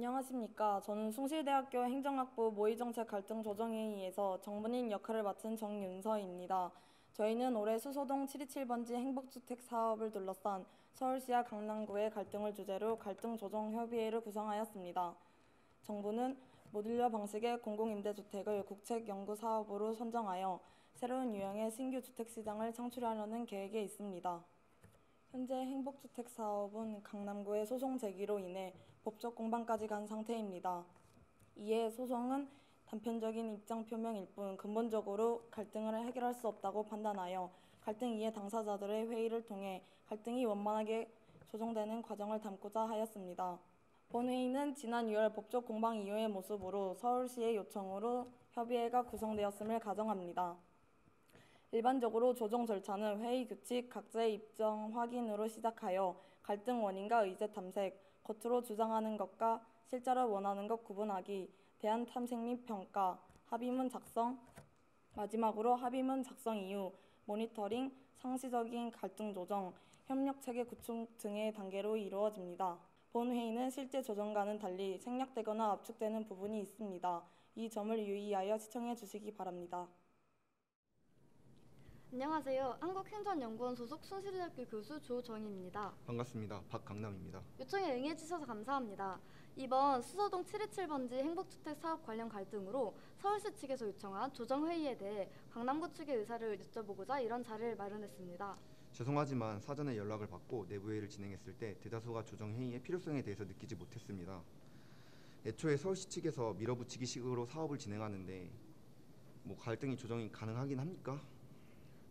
안녕하십니까. 저는 숭실대학교 행정학부 모의정책 갈등조정회의에서 정문인 역할을 맡은 정윤서입니다. 저희는 올해 수소동 727번지 행복주택 사업을 둘러싼 서울시와 강남구의 갈등을 주제로 갈등조정협의회를 구성하였습니다. 정부는 모듈러 방식의 공공임대주택을 국책연구사업으로 선정하여 새로운 유형의 신규 주택시장을 창출하려는 계획에 있습니다. 현재 행복주택 사업은 강남구의 소송 제기로 인해 법적 공방까지 간 상태입니다. 이에 소송은 단편적인 입장 표명일 뿐 근본적으로 갈등을 해결할 수 없다고 판단하여 갈등 이해 당사자들의 회의를 통해 갈등이 원만하게 조정되는 과정을 담고자 하였습니다. 본회의는 지난 6월 법적 공방 이후의 모습으로 서울시의 요청으로 협의회가 구성되었음을 가정합니다. 일반적으로 조정 절차는 회의 규칙, 각자의 입장 확인으로 시작하여 갈등 원인과 의제 탐색, 겉으로 주장하는 것과 실제로 원하는 것 구분하기, 대안 탐색 및 평가, 합의문 작성, 마지막으로 합의문 작성 이후 모니터링, 상시적인 갈등 조정, 협력 체계 구축 등의 단계로 이루어집니다. 본 회의는 실제 조정과는 달리 생략되거나 압축되는 부분이 있습니다. 이 점을 유의하여 시청해 주시기 바랍니다. 안녕하세요. 한국행정연구원 소속 숭실대학교 교수 조정희입니다. 반갑습니다. 박강남입니다. 요청에 응해주셔서 감사합니다. 이번 수서동 727번지 행복주택 사업 관련 갈등으로 서울시 측에서 요청한 조정회의에 대해 강남구 측의 의사를 여쭤보고자 이런 자리를 마련했습니다. 죄송하지만 사전에 연락을 받고 내부회의를 진행했을 때 대다수가 조정회의의 필요성에 대해서 느끼지 못했습니다. 애초에 서울시 측에서 밀어붙이기식으로 사업을 진행하는데 갈등이 조정이 가능하긴 합니까?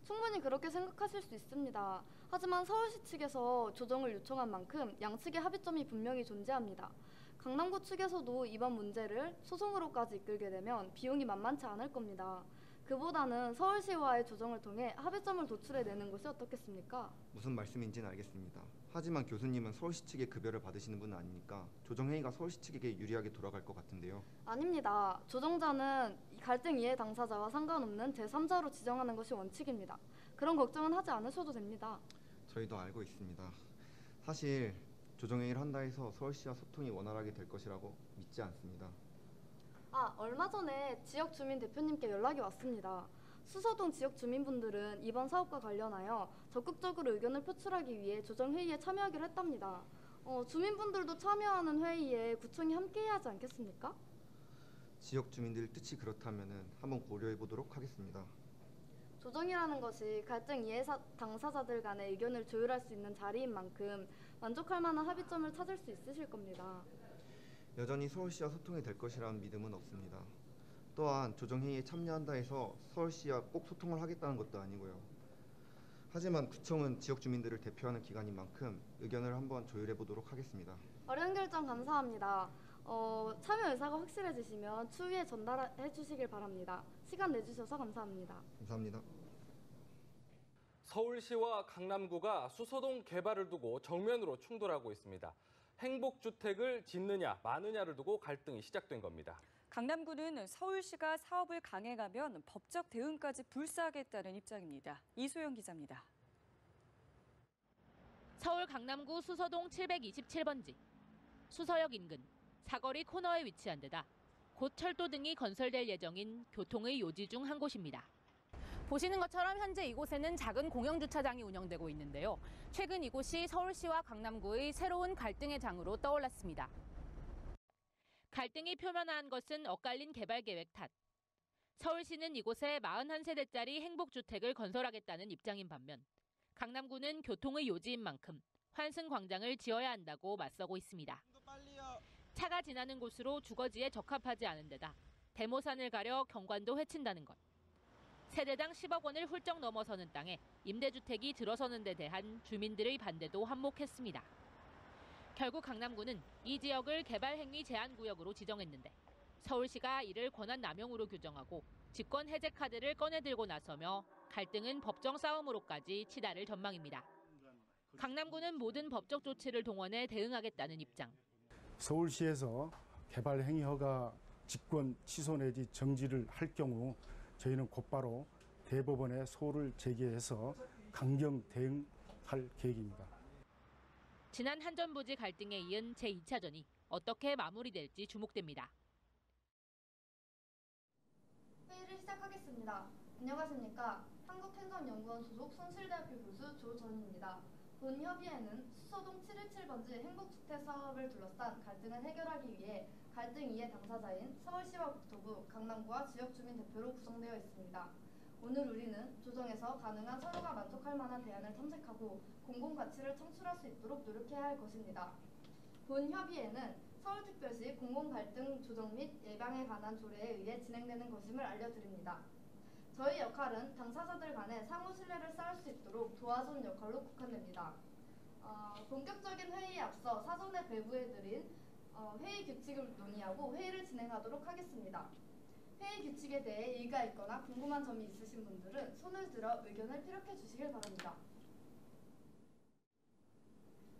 충분히 그렇게 생각하실 수 있습니다. 하지만 서울시 측에서 조정을 요청한 만큼 양측의 합의점이 분명히 존재합니다. 강남구 측에서도 이번 문제를 소송으로까지 이끌게 되면 비용이 만만치 않을 겁니다. 그보다는 서울시와의 조정을 통해 합의점을 도출해내는 것이 어떻겠습니까? 무슨 말씀인지는 알겠습니다. 하지만 교수님은 서울시 측의 급여를 받으시는 분은 아니니까 조정회의가 서울시 측에게 유리하게 돌아갈 것 같은데요. 아닙니다. 조정자는 갈등 이해 당사자와 상관없는 제3자로 지정하는 것이 원칙입니다. 그런 걱정은 하지 않으셔도 됩니다. 저희도 알고 있습니다. 사실 조정회의를 한다 해서 서울시와 소통이 원활하게 될 것이라고 믿지 않습니다. 얼마 전에 지역 주민 대표님께 연락이 왔습니다. 수서동 지역 주민분들은 이번 사업과 관련하여 적극적으로 의견을 표출하기 위해 조정회의에 참여하기로 했답니다. 주민분들도 참여하는 회의에 구청이 함께해야 하지 않겠습니까? 지역 주민들 뜻이 그렇다면 한번 고려해 보도록 하겠습니다. 조정이라는 것이 갈등 이해 당사자들 간의 의견을 조율할 수 있는 자리인 만큼 만족할 만한 합의점을 찾을 수 있으실 겁니다. 여전히 서울시와 소통이 될 것이라는 믿음은 없습니다. 또한 조정회의에 참여한다 해서 서울시와 꼭 소통을 하겠다는 것도 아니고요. 하지만 구청은 지역 주민들을 대표하는 기관인 만큼 의견을 한번 조율해 보도록 하겠습니다. 어려운 결정 감사합니다. 참여 의사가 확실해지시면 추후에 전달해 주시길 바랍니다. 시간 내주셔서 감사합니다. 감사합니다. 서울시와 강남구가 수서동 개발을 두고 정면으로 충돌하고 있습니다. 행복주택을 짓느냐 마느냐를 두고 갈등이 시작된 겁니다. 강남구는 서울시가 사업을 강행하면 법적 대응까지 불사하겠다는 입장입니다. 이소영 기자입니다. 서울 강남구 수서동 727번지. 수서역 인근 사거리 코너에 위치한 데다 곧 철도 등이 건설될 예정인 교통의 요지 중 한 곳입니다. 보시는 것처럼 현재 이곳에는 작은 공영주차장이 운영되고 있는데요. 최근 이곳이 서울시와 강남구의 새로운 갈등의 장으로 떠올랐습니다. 갈등이 표면화한 것은 엇갈린 개발 계획 탓. 서울시는 이곳에 41세대짜리 행복주택을 건설하겠다는 입장인 반면 강남구는 교통의 요지인 만큼 환승광장을 지어야 한다고 맞서고 있습니다. 차가 지나는 곳으로 주거지에 적합하지 않은 데다 대모산을 가려 경관도 해친다는 것. 세대당 10억 원을 훌쩍 넘어서는 땅에 임대주택이 들어서는 데 대한 주민들의 반대도 한몫했습니다. 결국 강남구는 이 지역을 개발행위 제한구역으로 지정했는데 서울시가 이를 권한 남용으로 규정하고 직권 해제 카드를 꺼내들고 나서며 갈등은 법정 싸움으로까지 치달을 전망입니다. 강남구는 모든 법적 조치를 동원해 대응하겠다는 입장. 서울시에서 개발행위 허가 직권 취소 내지 정지를 할 경우 저희는 곧바로 대법원에 소를 제기해서 강경 대응할 계획입니다. 지난 한전부지 갈등에 이은 제2차전이 어떻게 마무리될지 주목됩니다. 회의를 시작하겠습니다. 안녕하십니까. 한국행정연구원 소속 숭실대학교 교수 조전입니다. 본 협의회는 수서동 717번지 행복주택 사업을 둘러싼 갈등을 해결하기 위해 갈등 이해 당사자인 서울시와 국토부, 강남구와 지역주민 대표로 구성되어 있습니다. 오늘 우리는 조정에서 가능한 서로가 만족할 만한 대안을 탐색하고 공공가치를 창출할 수 있도록 노력해야 할 것입니다. 본 협의회는 서울특별시 공공갈등 조정 및 예방에 관한 조례에 의해 진행되는 것임을 알려드립니다. 저희 역할은 당사자들 간의 상호 신뢰를 쌓을 수 있도록 도와주는 역할로 국한됩니다. 본격적인 회의에 앞서 사전에 배부해드린 회의 규칙을 논의하고 회의를 진행하도록 하겠습니다. 회의 규칙에 대해 이의가 있거나 궁금한 점이 있으신 분들은 손을 들어 의견을 피력해 주시길 바랍니다.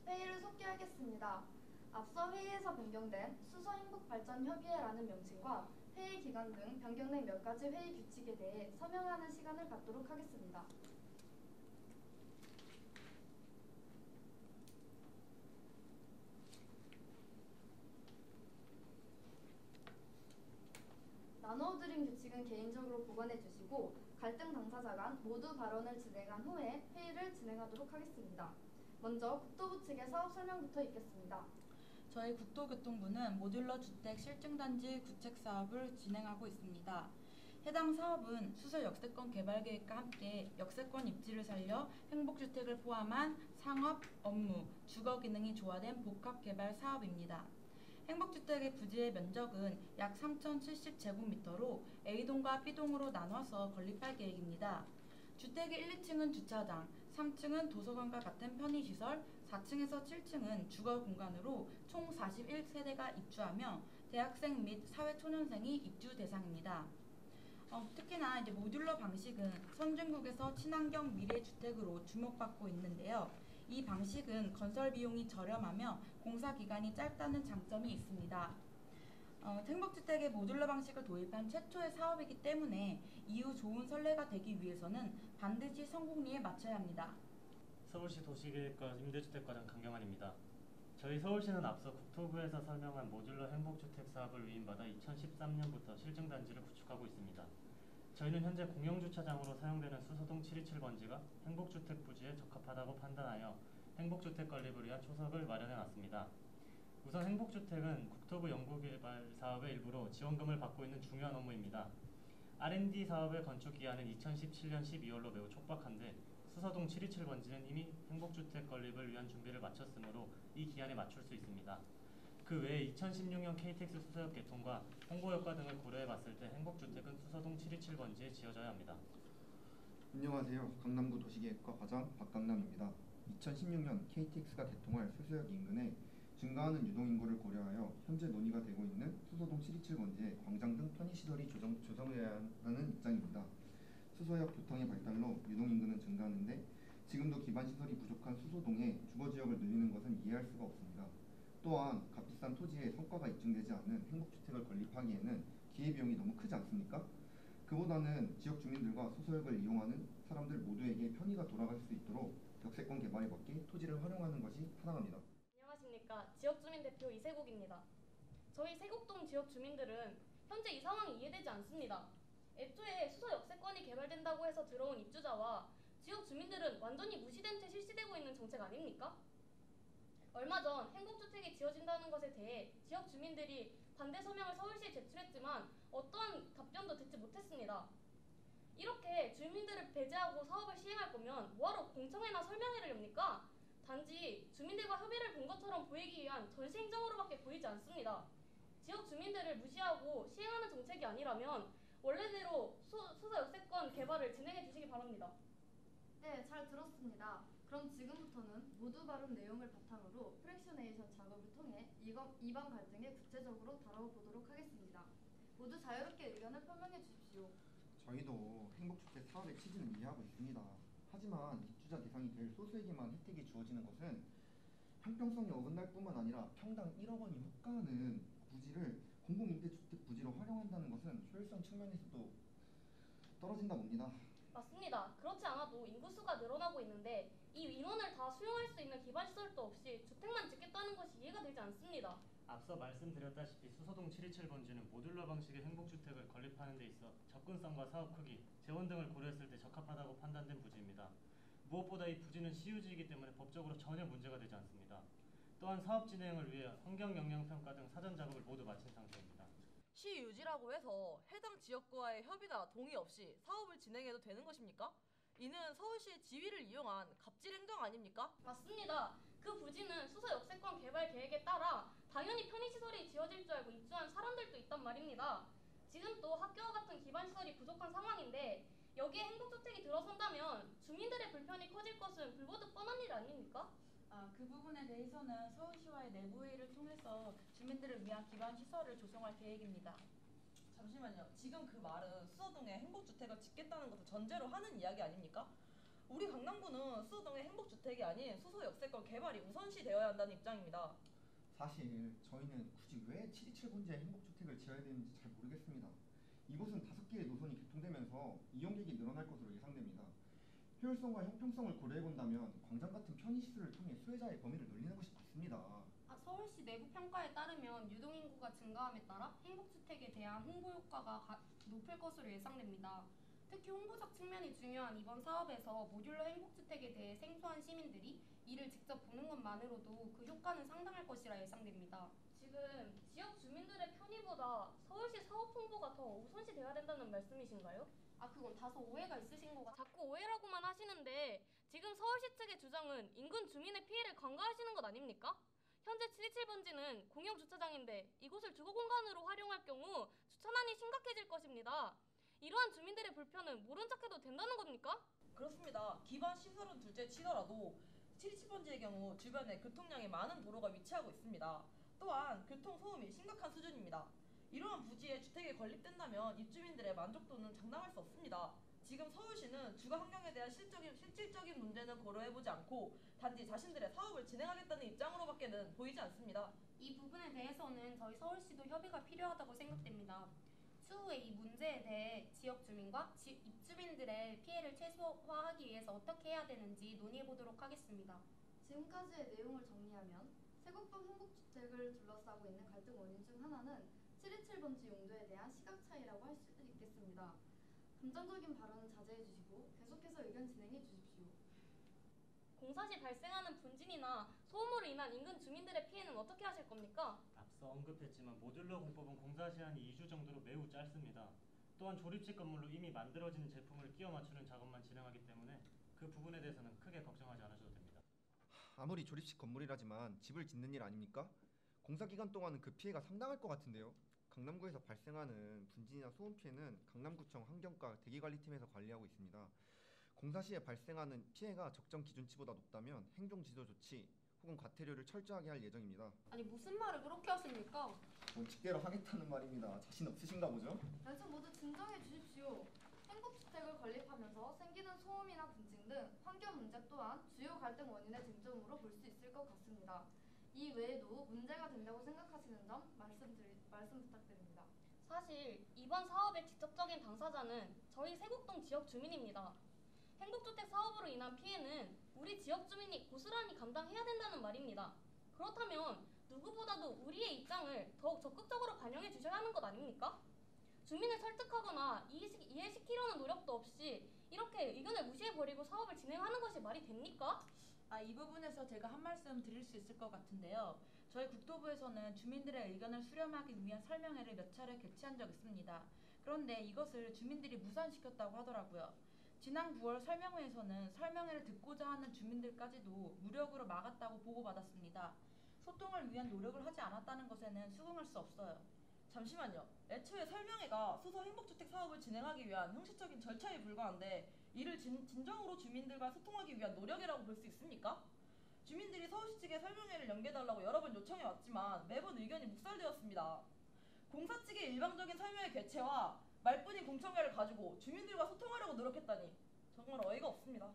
회의를 속기하겠습니다. 앞서 회의에서 변경된 수서행복발전협의회라는 명칭과 회의 기간 등 변경된 몇 가지 회의 규칙에 대해 서명하는 시간을 갖도록 하겠습니다. 나눠드린 규칙은 개인적으로 보관해 주시고 갈등 당사자 간 모두 발언을 진행한 후에 회의를 진행하도록 하겠습니다. 먼저 국토부 측의 사업 설명부터 읽겠습니다. 저희 국토교통부는 모듈러 주택 실증단지 구책 사업을 진행하고 있습니다. 해당 사업은 수서 역세권 개발 계획과 함께 역세권 입지를 살려 행복주택을 포함한 상업, 업무, 주거 기능이 조화된 복합 개발 사업입니다. 행복주택의 부지의 면적은 약 3,070제곱미터로 A동과 B동으로 나눠서 건립할 계획입니다. 주택의 1, 2층은 주차장, 3층은 도서관과 같은 편의시설, 4층에서 7층은 주거 공간으로 총 41세대가 입주하며 대학생 및 사회초년생이 입주 대상입니다. 특히나 모듈러 방식은 선진국에서 친환경 미래주택으로 주목받고 있는데요. 이 방식은 건설 비용이 저렴하며 공사 기간이 짧다는 장점이 있습니다. 행복주택의 모듈러 방식을 도입한 최초의 사업이기 때문에 이후 좋은 선례가 되기 위해서는 반드시 성공리에 맞춰야 합니다. 서울시 도시계획과 임대주택과장 강경환입니다. 저희 서울시는 앞서 국토부에서 설명한 모듈러 행복주택 사업을 위임받아 2013년부터 실증단지를 구축하고 있습니다. 저희는 현재 공영주차장으로 사용되는 수서동 727번지가 행복주택 부지에 적합하다고 판단하여 행복주택 건립을 위한 초석을 마련해놨습니다. 우선 행복주택은 국토부 연구개발 사업의 일부로 지원금을 받고 있는 중요한 업무입니다. R&D 사업의 건축 기한은 2017년 12월로 매우 촉박한데 수서동 727번지는 이미 행복주택 건립을 위한 준비를 마쳤으므로 이 기한에 맞출 수 있습니다. 그 외에 2016년 KTX 수서역 개통과 홍보 효과 등을 고려해봤을 때 행복주택은 수서동 727번지에 지어져야 합니다. 안녕하세요. 강남구 도시계획과 과장 박강남입니다. 2016년 KTX가 개통할 수서역 인근에 증가하는 유동인구를 고려하여 현재 논의가 되고 있는 수서동 727번지에 광장 등 편의시설이 조성해야 하는 입장입니다. 수서역 교통의 발달로 유동인구는 증가하는데 지금도 기반시설이 부족한 수서동에 주거지역을 늘리는 것은 이해할 수가 없습니다. 또한 값비싼 토지에 성과가 입증되지 않는 행복주택을 건립하기에는 기회비용이 너무 크지 않습니까? 그보다는 지역 주민들과 수서역을 이용하는 사람들 모두에게 편의가 돌아갈 수 있도록 역세권 개발에 맞게 토지를 활용하는 것이 타당합니다. 안녕하십니까. 지역주민 대표 이세국입니다. 저희 세곡동 지역 주민들은 현재 이 상황이 이해되지 않습니다. 애초에 수서 역세권이 개발된다고 해서 들어온 입주자와 지역 주민들은 완전히 무시된 채 실시되고 있는 정책 아닙니까? 얼마 전 행복주택이 지어진다는 것에 대해 지역 주민들이 반대 서명을 서울시에 제출했지만 어떠한 답변도 듣지 못했습니다. 이렇게 주민들을 배제하고 사업을 시행할 거면 뭐하러 공청회나 설명회를 엽니까? 단지 주민들과 협의를 본 것처럼 보이기 위한 전시 행정으로밖에 보이지 않습니다. 지역 주민들을 무시하고 시행하는 정책이 아니라면 원래대로 수서 역세권 개발을 진행해 주시기 바랍니다. 네, 잘 들었습니다. 그럼 지금부터는 모두 발언 내용을 바탕으로 프랙셔네이션 작업을 통해 이번 갈등을 구체적으로 다뤄보도록 하겠습니다. 모두 자유롭게 의견을 표명해 주십시오. 저희도 행복주택 사업의 취지는 이해하고 있습니다. 하지만 입주자 대상이 될 소수에게만 혜택이 주어지는 것은 형평성이 어긋날 뿐만 아니라 평당 1억 원이 호가하는 부지를 공공임대주택 부지로 활용한다는 것은 효율성 측면에서도 떨어진다 봅니다. 맞습니다. 그렇지 않아도 인구수가 늘어나고 있는데 이 인원을 다 수용할 수 있는 기반시설도 없이 주택만 짓겠다는 것이 이해가 되지 않습니다. 앞서 말씀드렸다시피 수서동 727번지는 모듈러 방식의 행복주택을 건립하는 데 있어 접근성과 사업 크기, 재원 등을 고려했을 때 적합하다고 판단된 부지입니다. 무엇보다 이 부지는 시유지이기 때문에 법적으로 전혀 문제가 되지 않습니다. 또한 사업 진행을 위해 환경영향평가 등 사전 작업을 모두 마친 상태입니다. 시유지라고 해서 해당 지역과의 협의나 동의 없이 사업을 진행해도 되는 것입니까? 이는 서울시의 지위를 이용한 갑질 행정 아닙니까? 맞습니다. 그 부지는 수서 역세권 개발 계획에 따라 당연히 편의시설이 지어질 줄 알고 입주한 사람들도 있단 말입니다. 지금 또 학교와 같은 기반시설이 부족한 상황인데 여기에 행복주택이 들어선다면 주민들의 불편이 커질 것은 불보듯 뻔한 일 아닙니까? 그 부분에 대해서는 서울시와의 내부회의를 통해서 주민들을 위한 기반 시설을 조성할 계획입니다. 잠시만요. 지금 그 말은 수서동에 행복주택을 짓겠다는 것을 전제로 하는 이야기 아닙니까? 우리 강남구는 수서동의 행복주택이 아닌 수서 역세권 개발이 우선시되어야 한다는 입장입니다. 사실 저희는 굳이 왜 727번지에 행복주택을 지어야 되는지 잘 모르겠습니다. 이곳은 5개의 노선이 개통되면서 이용객이 늘어날 것으로 예상됩니다. 효율성과 형평성을 고려해본다면 광장 같은 편의시설을 통해 수혜자의 범위를 늘리는 것이 맞습니다. 서울시 내부 평가에 따르면 유동인구가 증가함에 따라 행복주택에 대한 홍보 효과가 높을 것으로 예상됩니다. 특히 홍보적 측면이 중요한 이번 사업에서 모듈러 행복주택에 대해 생소한 시민들이 이를 직접 보는 것만으로도 그 효과는 상당할 것이라 예상됩니다. 지금 지역 주민들의 편의보다 서울시 사업 홍보가 더 우선시돼야 된다는 말씀이신가요? 그건 다소 오해가 있으신 것 같아요. 자꾸 오해라고만 하시는데 지금 서울시 측의 주장은 인근 주민의 피해를 간과하시는 것 아닙니까? 현재 727번지는 공영 주차장인데 이곳을 주거 공간으로 활용할 경우 주차난이 심각해질 것입니다. 이러한 주민들의 불편은 모른 척해도 된다는 겁니까? 그렇습니다. 기반 시설은 둘째 치더라도 727번지의 경우 주변에 교통량이 많은 도로가 위치하고 있습니다. 또한 교통소음이 심각한 수준입니다. 이러한 부지에 주택이 건립된다면 입주민들의 만족도는 장담할 수 없습니다. 지금 서울시는 주거 환경에 대한 실질적인 문제는 고려해보지 않고 단지 자신들의 사업을 진행하겠다는 입장으로밖에는 보이지 않습니다. 이 부분에 대해서는 저희 서울시도 협의가 필요하다고 생각됩니다. 추후에 이 문제에 대해 지역 주민과 입주민들의 피해를 최소화하기 위해서 어떻게 해야 되는지 논의해보도록 하겠습니다. 지금까지의 내용을 정리하면 세곡동 행복주택을 둘러싸고 있는 갈등 원인 중 하나는 727번지 용도에 대한 시각 차이라고 할 수 있겠습니다. 감정적인 발언은 자제해 주시고 계속해서 의견 진행해 주십시오. 공사 시 발생하는 분진이나 소음으로 인한 인근 주민들의 피해는 어떻게 하실 겁니까? 앞서 언급했지만 모듈러 공법은 공사 시한이 2주 정도로 매우 짧습니다. 또한 조립식 건물로 이미 만들어진 제품을 끼워 맞추는 작업만 진행하기 때문에 그 부분에 대해서는 크게 걱정하지 않으셔도 됩니다. 아무리 조립식 건물이라지만 집을 짓는 일 아닙니까? 공사 기간 동안은 그 피해가 상당할 것 같은데요. 강남구에서 발생하는 분진이나 소음 피해는 강남구청 환경과 대기관리팀에서 관리하고 있습니다. 공사 시에 발생하는 피해가 적정 기준치보다 높다면 행정지도 조치 혹은 과태료를 철저하게 할 예정입니다. 무슨 말을 그렇게 하십니까? 원칙대로 하겠다는 말입니다. 자신 없으신가 보죠? 좀 모두 진정해 주십시오. 행복주택을 건립하면서 생기는 소음이나 분진 등 환경 문제 또한 주요 갈등 원인의 쟁점으로 볼 수 있을 것 같습니다. 이 외에도 문제가 된다고 생각하시는 점 말씀 부탁드립니다. 사실 이번 사업의 직접적인 당사자는 저희 세곡동 지역 주민입니다. 행복주택 사업으로 인한 피해는 우리 지역 주민이 고스란히 감당해야 된다는 말입니다. 그렇다면 누구보다도 우리의 입장을 더욱 적극적으로 반영해 주셔야 하는 것 아닙니까? 주민을 설득하거나 이해시키려는 노력도 없이 이렇게 의견을 무시해버리고 사업을 진행하는 것이 말이 됩니까? 이 부분에서 제가 한 말씀 드릴 수 있을 것 같은데요. 저희 국토부에서는 주민들의 의견을 수렴하기 위한 설명회를 몇 차례 개최한 적 있습니다. 그런데 이것을 주민들이 무산시켰다고 하더라고요. 지난 9월 설명회에서는 설명회를 듣고자 하는 주민들까지도 무력으로 막았다고 보고받았습니다. 소통을 위한 노력을 하지 않았다는 것에는 수긍할 수 없어요. 잠시만요. 애초에 설명회가 수서 행복주택 사업을 진행하기 위한 형식적인 절차에 불과한데 이를 진정으로 주민들과 소통하기 위한 노력이라고 볼 수 있습니까? 주민들이 서울시 측에 설명회를 연계해달라고 여러 번 요청해왔지만 매번 의견이 묵살되었습니다. 공사 측의 일방적인 설명회 개최와 말뿐인 공청회를 가지고 주민들과 소통하려고 노력했다니 정말 어이가 없습니다.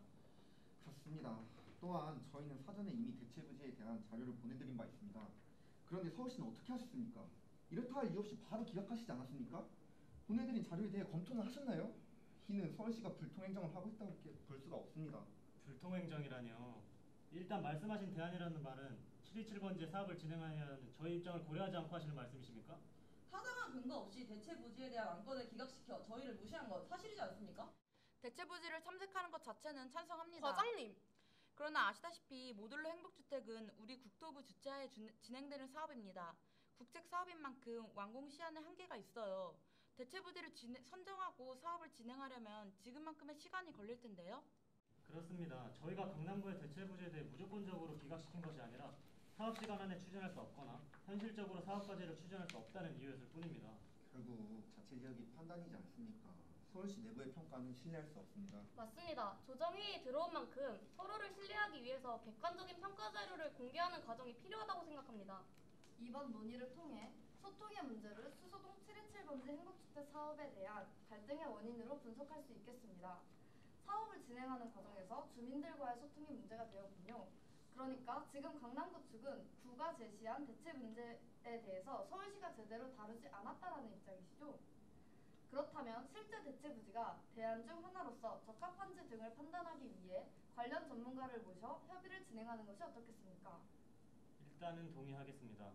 그렇습니다. 또한 저희는 사전에 이미 대체 부지에 대한 자료를 보내드린 바 있습니다. 그런데 서울시는 어떻게 하셨습니까? 이렇다 할 이유 없이 바로 기각하시지 않았습니까? 보내드린 자료에 대해 검토는 하셨나요? 이는 서울시가 불통행정을 하고 있다고 볼 수가 없습니다. 불통행정이라뇨. 일단 말씀하신 대안이라는 말은 727번지의 사업을 진행하려는 저희 입장을 고려하지 않고 하시는 말씀이십니까? 타당한 근거 없이 대체 부지에 대한 안건을 기각시켜 저희를 무시한 건 사실이지 않습니까? 대체 부지를 탐색하는 것 자체는 찬성합니다. 과장님! 그러나 아시다시피 모듈러 행복주택은 우리 국토부 주최하에 진행되는 사업입니다. 국책 사업인 만큼 완공 시한에 한계가 있어요. 대체 부지를 선정하고 사업을 진행하려면 지금만큼의 시간이 걸릴 텐데요. 그렇습니다. 저희가 강남구의 대체 부지에 대해 무조건적으로 기각시킨 것이 아니라 사업 시간 안에 추진할 수 없거나 현실적으로 사업 과제를 추진할 수 없다는 이유였을 뿐입니다. 결국 자체 지역이 판단이지 않습니까? 서울시 내부의 평가는 신뢰할 수 없습니다. 맞습니다. 조정회의에 들어온 만큼 서로를 신뢰하기 위해서 객관적인 평가 자료를 공개하는 과정이 필요하다고 생각합니다. 이번 논의를 통해 소통의 문제를 수소동 727번지 행복주택 사업에 대한 갈등의 원인으로 분석할 수 있겠습니다. 사업을 진행하는 과정에서 주민들과의 소통이 문제가 되었군요. 그러니까 지금 강남구 측은 구가 제시한 대체 문제에 대해서 서울시가 제대로 다루지 않았다라는 입장이시죠? 그렇다면 실제 대체 부지가 대안 중 하나로서 적합한지 등을 판단하기 위해 관련 전문가를 모셔 협의를 진행하는 것이 어떻겠습니까? 일단은 동의하겠습니다.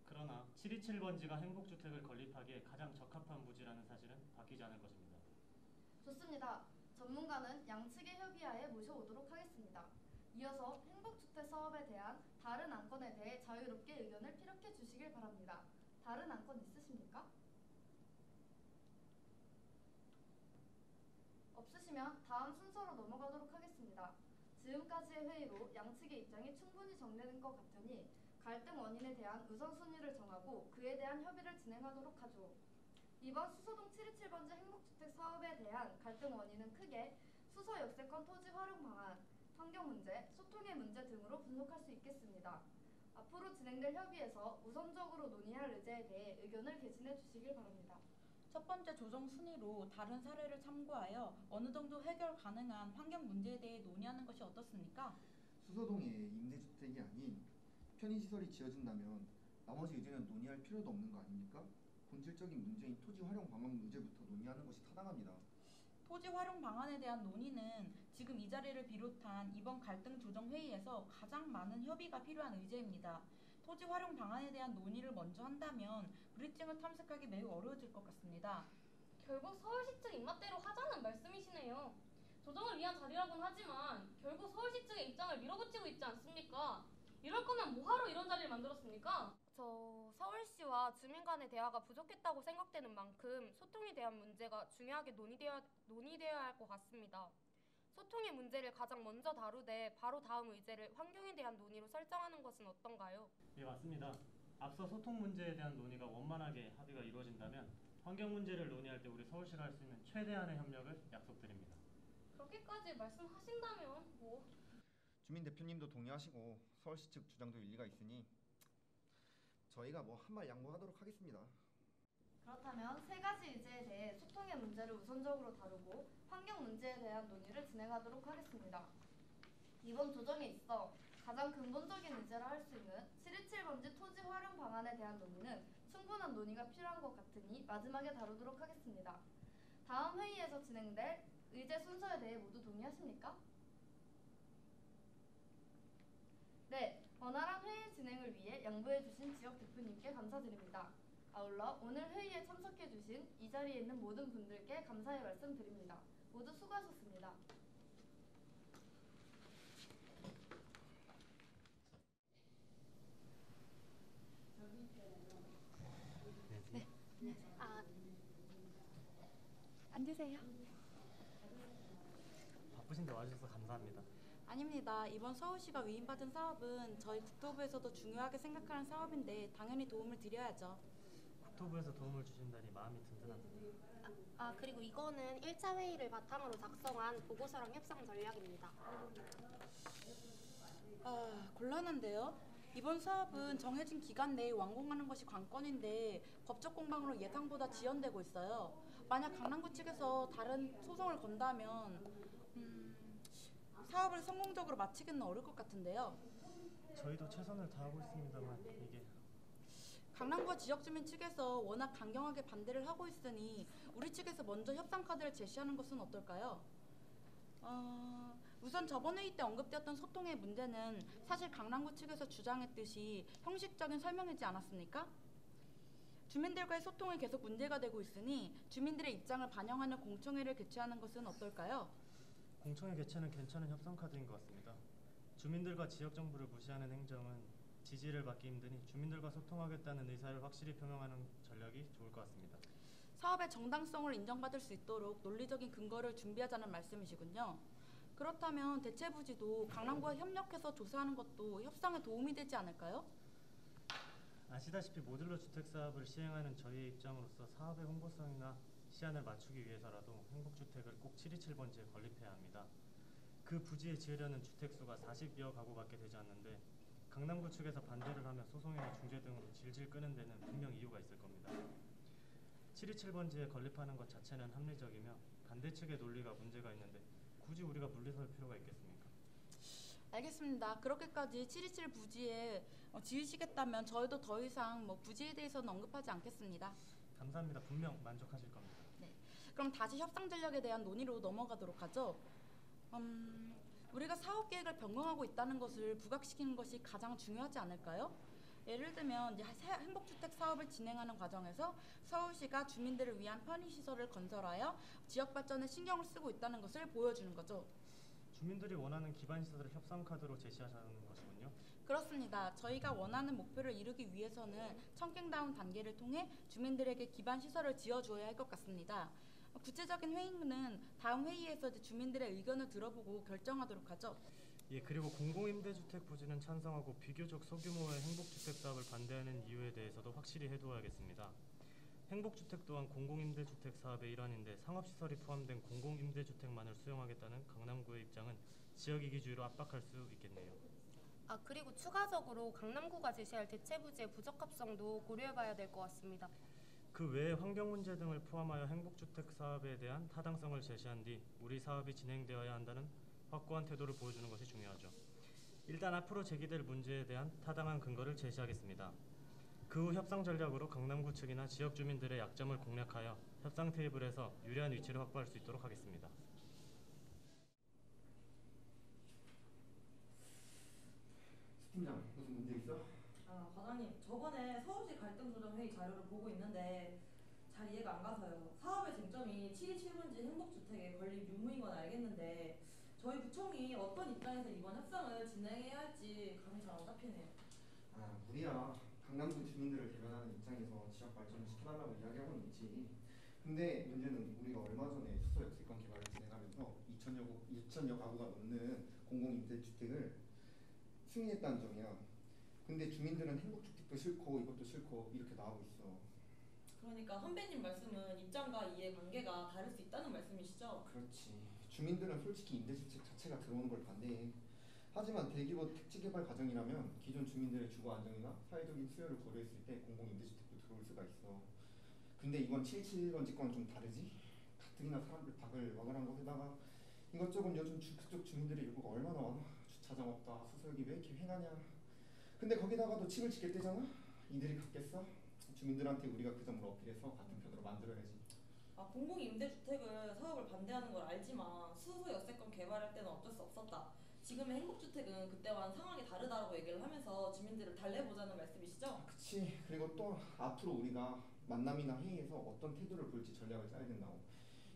그러나 727번지가 행복주택을 건립하기에 가장 적합한 부지라는 사실은 바뀌지 않을 것입니다. 좋습니다. 전문가는 양측의 협의하에 모셔오도록 하겠습니다. 이어서 행복주택 사업에 대한 다른 안건에 대해 자유롭게 의견을 피력해 주시길 바랍니다. 다른 안건 있으십니까? 없으시면 다음 순서로 넘어가도록 하겠습니다. 지금까지의 회의로 양측의 입장이 충분히 정리된 것 같으니 갈등 원인에 대한 우선순위를 정하고 그에 대한 협의를 진행하도록 하죠. 이번 수소동 727번지 행복주택 사업에 대한 갈등 원인은 크게 수서 역세권 토지 활용 방안, 환경 문제, 소통의 문제 등으로 분석할 수 있겠습니다. 앞으로 진행될 협의에서 우선적으로 논의할 의제에 대해 의견을 개진해 주시길 바랍니다. 첫 번째 조정 순위로 다른 사례를 참고하여 어느 정도 해결 가능한 환경 문제에 대해 논의하는 것이 어떻습니까? 수소동에 임대주택이 아닌 편의시설이 지어진다면 나머지 의제는 논의할 필요도 없는 거 아닙니까? 본질적인 문제인 토지 활용 방안 문제부터 논의하는 것이 타당합니다. 토지 활용 방안에 대한 논의는 지금 이 자리를 비롯한 이번 갈등 조정 회의에서 가장 많은 협의가 필요한 의제입니다. 토지 활용 방안에 대한 논의를 먼저 한다면 브리징을 탐색하기 매우 어려워질 것 같습니다. 결국 서울시 측 입맛대로 하자는 말씀이시네요. 조정을 위한 자리라고는 하지만 결국 서울시 측의 입장을 밀어붙이고 있지 않습니까? 이럴 거면 뭐하러 이런 자리를 만들었습니까? 저 서울시와 주민 간의 대화가 부족했다고 생각되는 만큼 소통에 대한 문제가 중요하게 논의되어야 할 것 같습니다. 소통의 문제를 가장 먼저 다루되 바로 다음 의제를 환경에 대한 논의로 설정하는 것은 어떤가요? 예, 맞습니다. 앞서 소통 문제에 대한 논의가 원만하게 합의가 이루어진다면 환경 문제를 논의할 때 우리 서울시가 할 수 있는 최대한의 협력을 약속드립니다. 그렇게까지 말씀하신다면 뭐... 주민 대표님도 동의하시고 서울시 측 주장도 일리가 있으니 저희가 뭐 한 말 양보하도록 하겠습니다. 그렇다면 세 가지 의제에 대해 소통의 문제를 우선적으로 다루고 환경 문제에 대한 논의를 진행하도록 하겠습니다. 이번 조정에 있어 가장 근본적인 의제라 할 수 있는 727번지 토지 활용 방안에 대한 논의는 충분한 논의가 필요한 것 같으니 마지막에 다루도록 하겠습니다. 다음 회의에서 진행될 의제 순서에 대해 모두 동의하십니까? 네, 원활한 회의 진행을 위해 양보해주신 지역 대표님께 감사드립니다. 아울러 오늘 회의에 참석해주신 이 자리에 있는 모든 분들께 감사의 말씀 드립니다. 모두 수고하셨습니다. 네. 앉으세요. 바쁘신데 와주셔서 감사합니다. 아닙니다. 이번 서울시가 위임받은 사업은 저희 국토부에서도 중요하게 생각하는 사업인데 당연히 도움을 드려야죠. 국토부에서 도움을 주신다니 마음이 든든합니다. 그리고 이거는 1차 회의를 바탕으로 작성한 보고서랑 협상 전략입니다. 곤란한데요. 이번 사업은 정해진 기간 내에 완공하는 것이 관건인데 법적 공방으로 예상보다 지연되고 있어요. 만약 강남구 측에서 다른 소송을 건다면 사업을 성공적으로 마치기는 어려울 것 같은데요. 저희도 최선을 다하고 있습니다만 이게 강남구와 지역주민 측에서 워낙 강경하게 반대를 하고 있으니 우리 측에서 먼저 협상 카드를 제시하는 것은 어떨까요? 우선 저번 회의 때 언급되었던 소통의 문제는 사실 강남구 측에서 주장했듯이 형식적인 설명이지 않았습니까? 주민들과의 소통이 계속 문제가 되고 있으니 주민들의 입장을 반영하는 공청회를 개최하는 것은 어떨까요? 공청회 개최는 괜찮은 협상 카드인 것 같습니다. 주민들과 지역 정부를 무시하는 행정은 지지를 받기 힘드니 주민들과 소통하겠다는 의사를 확실히 표명하는 전략이 좋을 것 같습니다. 사업의 정당성을 인정받을 수 있도록 논리적인 근거를 준비하자는 말씀이시군요. 그렇다면 대체부지도 강남구와 협력해서 조사하는 것도 협상에 도움이 되지 않을까요? 아시다시피 모듈러 주택 사업을 시행하는 저희의 입장으로서 사업의 홍보성이나 시안을 맞추기 위해서라도 행복주택을 꼭 727번지에 건립해야 합니다. 그 부지에 지으려는 주택수가 40여 가구밖에 되지 않는데 강남구 측에서 반대를 하며 소송이나 중재 등으로 질질 끄는 데는 분명 이유가 있을 겁니다. 727번지에 건립하는 것 자체는 합리적이며 반대 측의 논리가 문제가 있는데 굳이 우리가 물러설 필요가 있겠습니까? 알겠습니다. 그렇게까지 727 부지에 지으시겠다면 저희도 더 이상 부지에 대해서는 언급하지 않겠습니다. 감사합니다. 분명 만족하실 겁니다. 네. 그럼 다시 협상 전략에 대한 논의로 넘어가도록 하죠. 우리가 사업 계획을 변경하고 있다는 것을 부각시키는 것이 가장 중요하지 않을까요? 예를 들면 이제 행복주택 사업을 진행하는 과정에서 서울시가 주민들을 위한 편의시설을 건설하여 지역 발전에 신경을 쓰고 있다는 것을 보여주는 거죠. 주민들이 원하는 기반시설을 협상카드로 제시하자는 것이군요. 그렇습니다. 저희가 원하는 목표를 이루기 위해서는 청킹다운 단계를 통해 주민들에게 기반시설을 지어주어야 할 것 같습니다. 구체적인 회의는 다음 회의에서 주민들의 의견을 들어보고 결정하도록 하죠. 예, 그리고 공공임대주택 부지는 찬성하고 비교적 소규모의 행복주택 사업을 반대하는 이유에 대해서도 확실히 해두어야겠습니다. 행복주택 또한 공공임대주택 사업의 일환인데 상업시설이 포함된 공공임대주택만을 수용하겠다는 강남구의 입장은 지역이기주의로 압박할 수 있겠네요. 그리고 추가적으로 강남구가 제시할 대체부지의 부적합성도 고려해봐야 될 것 같습니다. 그 외에 환경 문제 등을 포함하여 행복주택 사업에 대한 타당성을 제시한 뒤 우리 사업이 진행되어야 한다는 확고한 태도를 보여주는 것이 중요하죠. 일단 앞으로 제기될 문제에 대한 타당한 근거를 제시하겠습니다. 그 후 협상 전략으로 강남구 측이나 지역 주민들의 약점을 공략하여 협상 테이블에서 유리한 위치를 확보할 수 있도록 하겠습니다. 팀장, 무슨 문제 있어? 과장님, 저번에 서울시 갈등조정회의 자료를 보고 있는데 잘 이해가 안 가서요. 사업의 쟁점이 727번지 행복주택의 건립 유무인 건 알겠는데 저희 구청이 어떤 입장에서 이번 협상을 진행해야 할지 감이 잘 안 잡히네요. 우리야 강남구 주민들을 대변하는 입장에서 지역 발전을 시켜달라고 이야기하고는 있지. 근데 문제는 우리가 얼마 전에 수서 역세권 개발을 진행하면서 2천여 가구가 넘는 공공임대주택을 승인했다는 점이야. 근데 주민들은 행복주택도 싫고 이것도 싫고 이렇게 나오고 있어. 그러니까 선배님 말씀은 입장과 이해관계가 다를 수 있다는 말씀이시죠? 그렇지. 주민들은 솔직히 임대주택 자체가 들어오는 걸 반대해. 하지만 대규모 택지개발 과정이라면 기존 주민들의 주거 안정이나 사회적인 수요를 고려했을 때 공공임대주택도 들어올 수가 있어. 근데 이번 727번지 건은 좀 다르지? 가뜩이나 사람들 바글바글한 곳에다가 이것저것 요즘 그쪽 주민들의 요구가 얼마나 많아. 주차장 없다, 수서역이 왜 이렇게 횡하냐. 근데 거기다가도 집을 짓겠대잖아? 이들이 갖겠어? 주민들한테 우리가 그 점을 어필해서 같은 편으로 만들어야지. 공공임대주택을 사업을 반대하는 걸 알지만 수소 역세권 개발할 때는 어쩔 수 없었다. 지금의 행복주택은 그때와는 상황이 다르다고 얘기를 하면서 주민들을 달래보자는 말씀이시죠? 그치. 그리고 또 앞으로 우리가 만남이나 회의에서 어떤 태도를 볼지 전략을 짜야 된다고.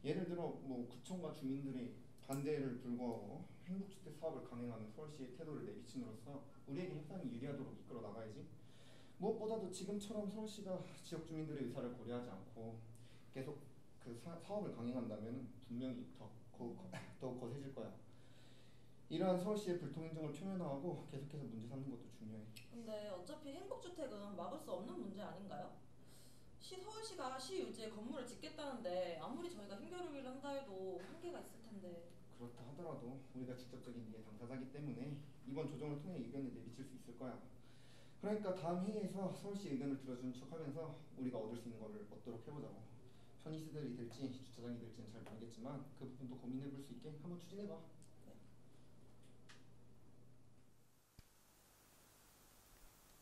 예를 들어 구청과 주민들의 반대를 불구하고 행복주택 사업을 강행하는 서울시의 태도를 내비침으로써 우리에게 협상이 유리하도록 이끌어 나가야지. 무엇보다도 지금처럼 서울시가 지역 주민들의 의사를 고려하지 않고 계속 그 사업을 강행한다면 분명히 더욱 거세질 거야. 이러한 서울시의 불통행정을 표면화하고 계속해서 문제 삼는 것도 중요해. 근데 어차피 행복주택은 막을 수 없는 문제 아닌가요? 서울시가 시 유지에 건물을 짓겠다는데 아무리 저희가 힘겨루기를 한다 해도 한계가 있을 텐데. 그렇다 하더라도 우리가 직접적인 이해 당사자이기 때문에 이번 조정을 통해 의견을 내비칠 수 있을 거야. 그러니까 다음 회의에서 서울시 의견을 들어주는 척하면서 우리가 얻을 수 있는 거를 얻도록 해보자고. 편의시설이 될지 주차장이 될지는 잘 모르겠지만 그 부분도 고민해볼 수 있게 한번 추진해봐.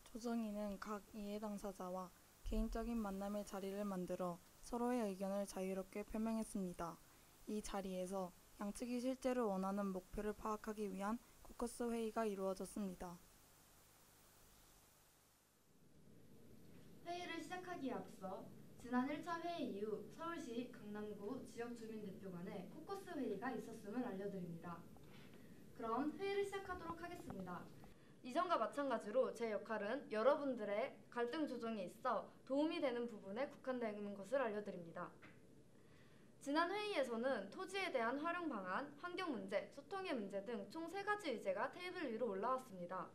조정위는 각 이해 당사자와 개인적인 만남의 자리를 만들어 서로의 의견을 자유롭게 표명했습니다. 이 자리에서 양측이 실제로 원하는 목표를 파악하기 위한 코커스 회의가 이루어졌습니다. 회의를 시작하기에 앞서 지난 1차 회의 이후 서울시 강남구 지역 주민 대표 간의 코커스 회의가 있었음을 알려드립니다. 그럼 회의를 시작하도록 하겠습니다. 이전과 마찬가지로 제 역할은 여러분들의 갈등 조정에 있어 도움이 되는 부분에 국한되는 것을 알려드립니다. 지난 회의에서는 토지에 대한 활용 방안, 환경 문제, 소통의 문제 등 총 3가지 의제가 테이블 위로 올라왔습니다.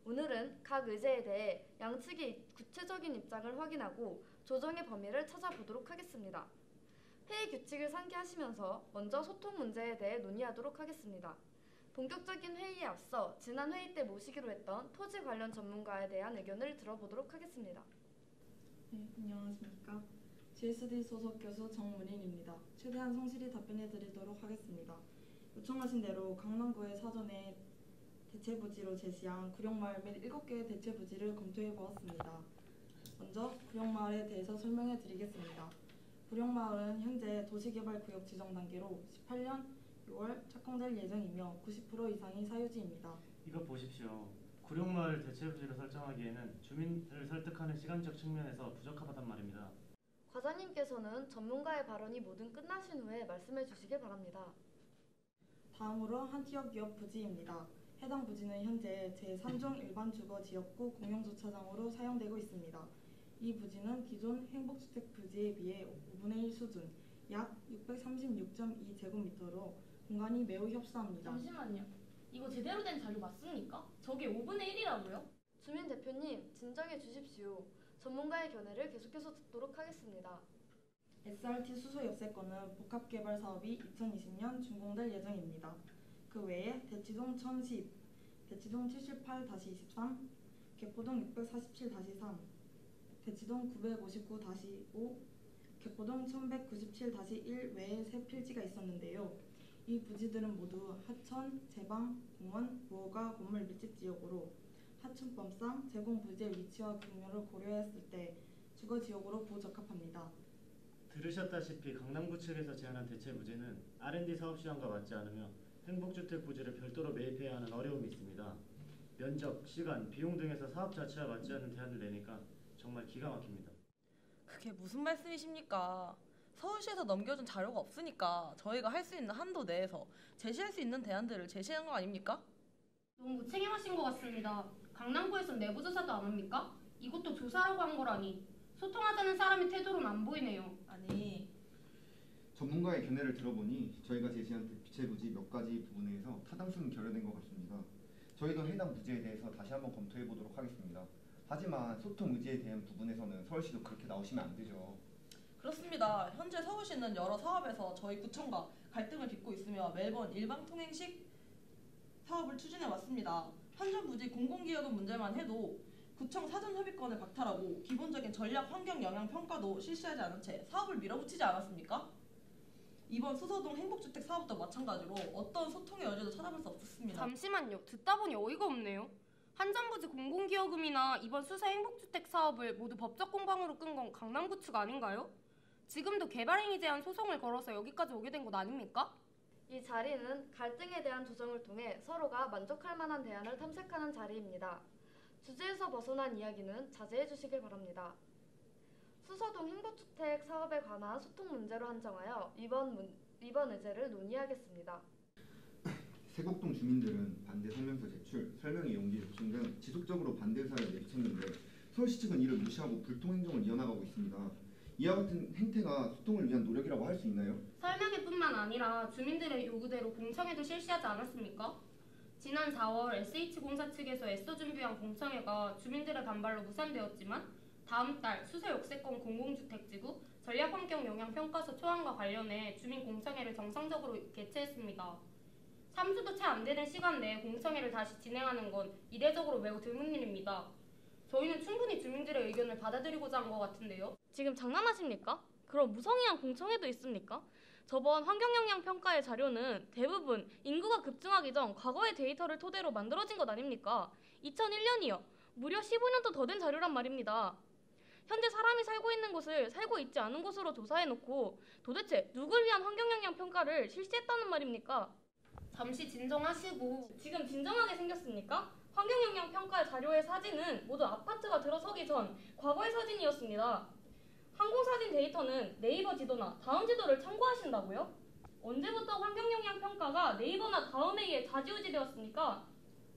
오늘은 각 의제에 대해 양측의 구체적인 입장을 확인하고 조정의 범위를 찾아보도록 하겠습니다. 회의 규칙을 상기하시면서 먼저 소통 문제에 대해 논의하도록 하겠습니다. 본격적인 회의에 앞서 지난 회의 때 모시기로 했던 토지 관련 전문가에 대한 의견을 들어보도록 하겠습니다. 네, 안녕하십니까. GSD 소속 교수 정문인입니다. 최대한 성실히 답변해 드리도록 하겠습니다. 요청하신 대로 강남구의 사전에 대체부지로 제시한 구룡마을 및 7개의 대체부지를 검토해 보았습니다. 먼저 구룡마을에 대해서 설명해 드리겠습니다. 구룡마을은 현재 도시개발구역 지정 단계로 18년 6월 착공될 예정이며 90% 이상이 사유지입니다. 이거 보십시오. 구룡마을 대체부지를 설정하기에는 주민을 설득하는 시간적 측면에서 부적합하단 말입니다. 과장님께서는 전문가의 발언이 모두 끝나신 후에 말씀해 주시길 바랍니다. 다음으로 한티어 기업 부지입니다. 해당 부지는 현재 제3종 일반 주거 지역구 공용주차장으로 사용되고 있습니다. 이 부지는 기존 행복주택 부지에 비해 5분의 1 수준, 약 636.2제곱미터로 공간이 매우 협소합니다. 잠시만요. 이거 제대로 된 자료 맞습니까? 저게 5분의 1이라고요? 주민 대표님, 진정해 주십시오. 전문가의 견해를 계속해서 듣도록 하겠습니다. SRT 수소 역세권은 복합개발 사업이 2020년 준공될 예정입니다. 그 외에 대치동 1010, 대치동 78-23, 개포동 647-3, 대치동 959-5, 개포동 1197-1 외에 3필지가 있었는데요. 이 부지들은 모두 하천, 제방, 공원, 무허가 건물 밀집 지역으로 하천법상 제공 부지의 위치와 경로를 고려했을 때 주거 지역으로 부적합합니다. 들으셨다시피 강남구 측에서 제안한 대체 부지는 R&D 사업 시장과 맞지 않으며 행복주택 부지를 별도로 매입해야 하는 어려움이 있습니다. 면적, 시간, 비용 등에서 사업 자체와 맞지 않는 대안을 내니까 정말 기가 막힙니다. 그게 무슨 말씀이십니까? 서울시에서 넘겨준 자료가 없으니까 저희가 할 수 있는 한도 내에서 제시할 수 있는 대안들을 제시한 거 아닙니까? 너무 무책임하신 것 같습니다. 강남구에선 내부 조사도 안 합니까? 이것도 조사라고 한 거라니. 소통하자는 사람의 태도로는 안 보이네요. 아니, 전문가의 견해를 들어보니 저희가 제시한 대체 부지 몇 가지 부분에서 타당성이 결여된 것 같습니다. 저희도 해당 부지에 대해서 다시 한번 검토해 보도록 하겠습니다. 하지만 소통 의지에 대한 부분에서는 서울시도 그렇게 나오시면 안 되죠. 그렇습니다. 현재 서울시는 여러 사업에서 저희 구청과 갈등을 빚고 있으며 매번 일방통행식 사업을 추진해 왔습니다. 한전 부지 공공기여금 문제만 해도 구청 사전협의권을 박탈하고 기본적인 전략 환경 영향 평가도 실시하지 않은 채 사업을 밀어붙이지 않았습니까? 이번 수서동 행복주택 사업도 마찬가지로 어떤 소통의 여지도 찾아볼 수 없었습니다. 잠시만요. 듣다 보니 어이가 없네요. 한전부지 공공기여금이나 이번 수서 행복주택 사업을 모두 법적 공방으로 끈 건 강남구 측 아닌가요? 지금도 개발행위 제한 소송을 걸어서 여기까지 오게 된 것 아닙니까? 이 자리는 갈등에 대한 조정을 통해 서로가 만족할 만한 대안을 탐색하는 자리입니다. 주제에서 벗어난 이야기는 자제해 주시길 바랍니다. 수서동 행복주택 사업에 관한 소통 문제로 한정하여 이번 의제를 논의하겠습니다. 세곡동 주민들은 반대 설명서 제출, 설명의 용기 요청 등 지속적으로 반대 의사를 내비쳤는데 서울시 측은 이를 무시하고 불통행정을 이어나가고 있습니다. 이와 같은 행태가 소통을 위한 노력이라고 할 수 있나요? 설명회뿐만 아니라 주민들의 요구대로 공청회도 실시하지 않았습니까? 지난 4월 SH공사 측에서 애써 준비한 공청회가 주민들의 반발로 무산되었지만 다음 달 수서 역세권 공공주택지구 전략환경영향평가서 초안과 관련해 주민 공청회를 정상적으로 개최했습니다. 3주도 채 안 되는 시간 내에 공청회를 다시 진행하는 건 이례적으로 매우 드문 일입니다. 저희는 충분히 주민들의 의견을 받아들이고자 한 것 같은데요. 지금 장난하십니까? 그럼 무성의한 공청회도 있습니까? 저번 환경영향평가의 자료는 대부분 인구가 급증하기 전 과거의 데이터를 토대로 만들어진 것 아닙니까? 2001년이요. 무려 15년도 더 된 자료란 말입니다. 현재 사람이 살고 있는 곳을 살고 있지 않은 곳으로 조사해놓고 도대체 누굴 위한 환경영향 평가를 실시했다는 말입니까? 잠시 진정하시고 지금 진정하게 생겼습니까? 환경영향 평가 자료의 사진은 모두 아파트가 들어서기 전 과거의 사진이었습니다. 항공사진 데이터는 네이버 지도나 다음 지도를 참고하신다고요? 언제부터 환경영향 평가가 네이버나 다음에 의해 좌지우지되었습니까?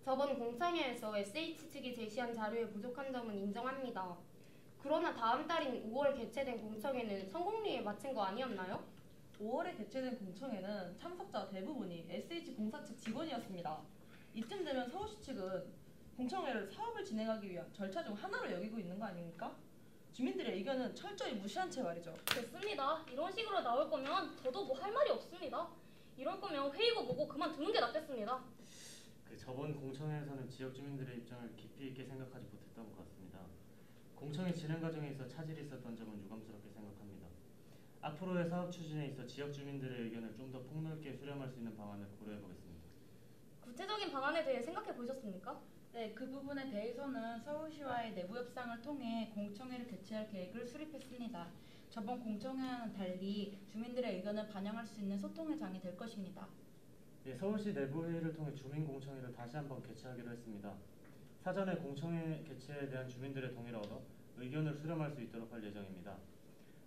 저번 공청회에서 SH 측이 제시한 자료에 부족한 점은 인정합니다. 그러나 다음 달인 5월 개최된 공청회는 성공리에 마친 거 아니었나요? 5월에 개최된 공청회는 참석자 대부분이 SH공사 측 직원이었습니다. 이쯤 되면 서울시 측은 공청회를 사업을 진행하기 위한 절차 중 하나로 여기고 있는 거 아닙니까? 주민들의 의견은 철저히 무시한 채 말이죠. 됐습니다. 이런 식으로 나올 거면 저도 뭐 할 말이 없습니다. 이럴 거면 회의고 뭐고 그만두는 게 낫겠습니다. 저번 공청회에서는 지역 주민들의 입장을 깊이 있게 생각하지 못했던 것 같습니다. 공청회 진행 과정에 있어 차질이 있었던 점은 유감스럽게 생각합니다. 앞으로의 사업 추진에 있어 지역 주민들의 의견을 좀 더 폭넓게 수렴할 수 있는 방안을 고려해보겠습니다. 구체적인 방안에 대해 생각해 보셨습니까? 네, 그 부분에 대해서는 서울시와의 내부 협상을 통해 공청회를 개최할 계획을 수립했습니다. 저번 공청회와는 달리 주민들의 의견을 반영할 수 있는 소통의 장이 될 것입니다. 네, 서울시 내부 회의를 통해 주민 공청회를 다시 한번 개최하기로 했습니다. 사전에 공청회 개최에 대한 주민들의 동의를 얻어 의견을 수렴할 수 있도록 할 예정입니다.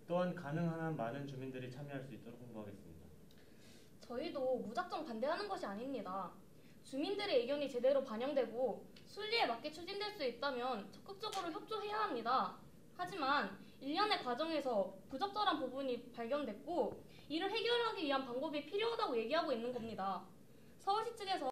또한 가능한 한 많은 주민들이 참여할 수 있도록 홍보하겠습니다. 저희도 무작정 반대하는 것이 아닙니다. 주민들의 의견이 제대로 반영되고 순리에 맞게 추진될 수 있다면 적극적으로 협조해야 합니다. 하지만 일련의 과정에서 부적절한 부분이 발견됐고 이를 해결하기 위한 방법이 필요하다고 얘기하고 있는 겁니다. 서울시 측에서